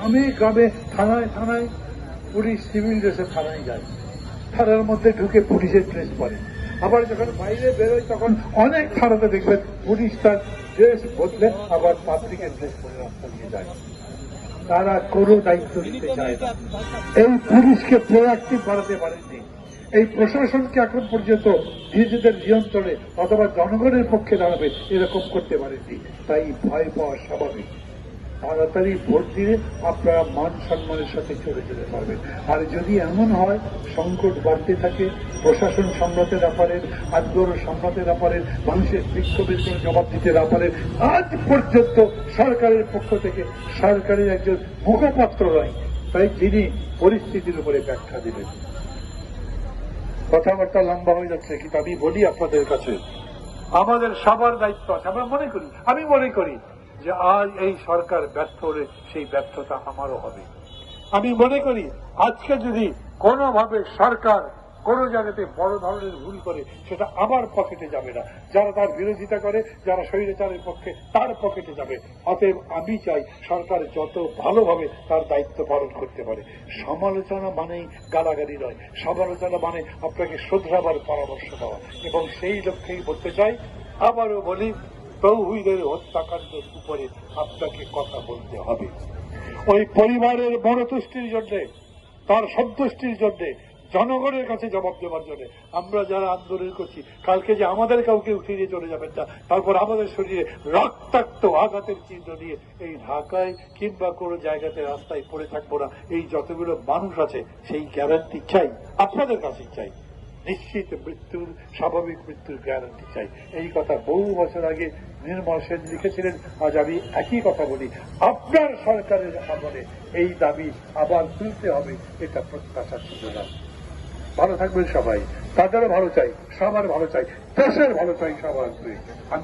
গ্রামে গ্রামে থানায় থানায় পুলিশ সিভিল ড্রেসে থানায় যায়, থানার মধ্যে ঢুকে পুলিশের ড্রেস পরে। আবার যখন বাইরে বেরোয় তখন অনেক থানাতে দেখবেন পুলিশ তার ড্রেস বদলে আবার পাবলিকের ড্রেস পরে রাস্তা দিয়ে যায়। তারা কোনো দায়িত্ব নিতে চায় না। এই পুলিশকে প্রোঅ্যাক্টিভ বাড়াতে পারেননি, এই প্রশাসনকে এখন পর্যন্ত নিজেদের নিয়ন্ত্রণে অথবা জনগণের পক্ষে দাঁড়াবে এরকম করতে পারেননি। তাই ভয় পাওয়া স্বাভাবিক। তাড়াতাড়ি ভোট দিয়ে আপনারা মান সম্মানের সাথে চলে যেতে পারবেন। আর যদি এমন হয় সংকট বাড়তে থাকে, প্রশাসন সামলাতে না পারেন, আন্দোলন সামলাতে না পারেন, মানুষের বিক্ষোভের কোনো জবাব দিতে না পারেন, আজ পর্যন্ত সরকারের পক্ষ থেকে সরকারের একজন মুখপাত্র নয়, তাই যিনি পরিস্থিতির উপরে ব্যাখ্যা দিবেন। কথাবার্তা লম্বা হয়ে যাচ্ছে, কিন্তু আমি বলি আপনাদের কাছে আমাদের সবার দায়িত্ব আছে। আমি মনে করি যে আজ এই সরকার ব্যর্থ হলে সেই ব্যর্থতা আমারও হবে। আমি মনে করি আজকে যদি কোনোভাবে সরকার কোনো জায়গাতে বড় ধরনের ভুল করে সেটা আমার পকেটে যাবে না, যারা তার বিরোধিতা করে, যারা স্বৈরাচারের পক্ষে তার পকেটে যাবে। অতএব আমি চাই সরকার যত ভালোভাবে তার দায়িত্ব পালন করতে পারে। সমালোচনা মানেই গালাগালি নয়, সমালোচনা মানে আপনাকে শুধরাবার পরামর্শ দেওয়া। এবং সেই লক্ষ্যেই বলতে চাই, আবারও বলি, তৌহিদের হত্যাকাণ্ডের উপরে আপনাকে কথা বলতে হবে। ওই পরিবারের মনতুষ্টির জন্য, তার সন্তুষ্টির জন্য, জনগণের কাছে জবাব দেওয়ার জন্য আমরা যারা আন্দোলন করছি, কালকে যে আমাদের কাউকে উঠিয়ে দিয়ে চলে যাবেন না, তারপর আমাদের শরীরে রক্তাক্ত আঘাতের চিহ্ন নিয়ে এই ঢাকায় কিংবা কোনো জায়গাতে রাস্তায় পড়ে থাকবো না। এই যতগুলো মানুষ আছে সেই গ্যারান্টি চাই, আপনাদের কাছেই চাই। নিশ্চিত মৃত্যুর, স্বাভাবিক মৃত্যুর গ্যারান্টি চাই। এই কথা বহু বছর আগে নির্মল সেন লিখেছিলেন। আজ আমি একই কথা বলি, আপনার সরকারের আমলে এই দাবি আবার তুলতে হবে, এটা প্রত্যাশা ছিল না। ভালো থাকবেন সবাই, তাদেরও ভালো চাই, সবার ভালো চাই, দেশের ভালো চাই সবার। আমি